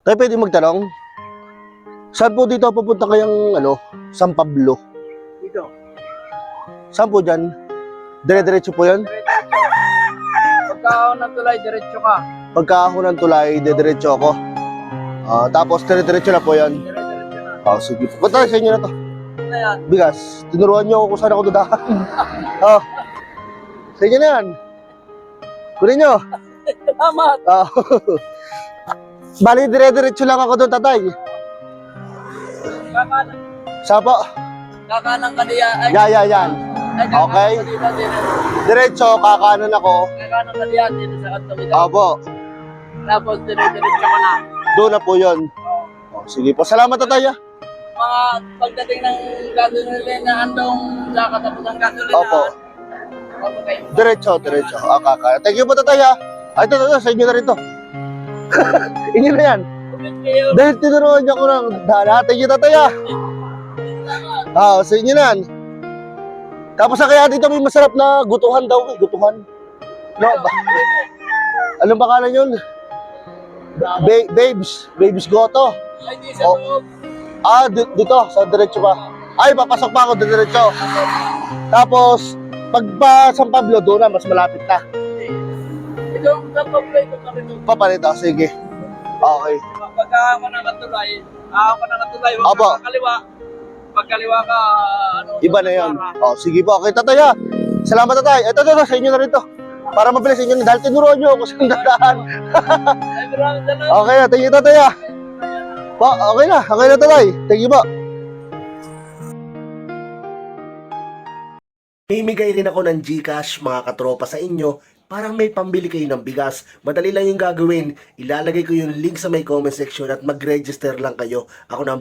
Tayo pwede magtanong? Saan po dito pupunta kayang, San Pablo? Dito. Saan po dyan? Dire-diretso po yan? Pagkaon ng tulay, diretso ka. Pagka ako ng tulay, dire-diretso ako. Tapos dire-diretso na po yan. Dire-diretso na. Sige po. Punta sa inyo na to. Ano yan? Bigas. Tinuruan niyo ako kung saan ako dadahan. Sa inyo na yan. Kunin niyo. Salamat. Bali, dire-diretso lang ako doon, tatay. Kakanan. Sapo. Kakanan ka diya. Ay, Yan. ay, kakanan Okay. ka dito, dito. Diretso, kakanan ako. Kakanan ka diya, dito sa kanto dito. Opo. Tapos dire-diretso ka na. Doon na po yun. Sige po. Salamat, tatay. Mga pagdating ng gasolina na andong sa katapos ng gasolina. Opo. Opo kayo. Diretso. Kakanan. Thank you po, tatay. Ay, ito. Sa inyo na rin to. Inyo na yan. Kumit kayo. Dahil tinuruan niyo ako ng daan. Thank you, tatay. Sa inyo na yan. Tapos kaya dito may masarap na gutuhan daw. Gutuhan. No, ba? Anong pangalan yun? Babes Goto. Ay, di sa loob. Dito, sa diretso pa. Ay, papasok pa ako, diretso. Tapos, pag pa San Pablo, doon na, mas malapit na. Ito, sa pag-play ko na rin. Papalito, sige. Okay. Pagka ako nakatulay, huwag Opo. ka kakaliwa. Pagkaliwa ka, Iba na yun. Sige po. Okay, tatay. Salamat, tatay. Ito, sa inyo na rin to. Para mabilis sa inyo na. Dahil tinuruan nyo ako sa dadaan. Ay, maraming salamat. Okay na, thank you, tatay. Okay na, tatay. Thank you po. Mimigay rin ako ng GCash, mga katropa, sa inyo. Parang may pambili kayo ng bigas. Madali lang yung gagawin. Ilalagay ko yung link sa may comment section at mag-register lang kayo. Ako na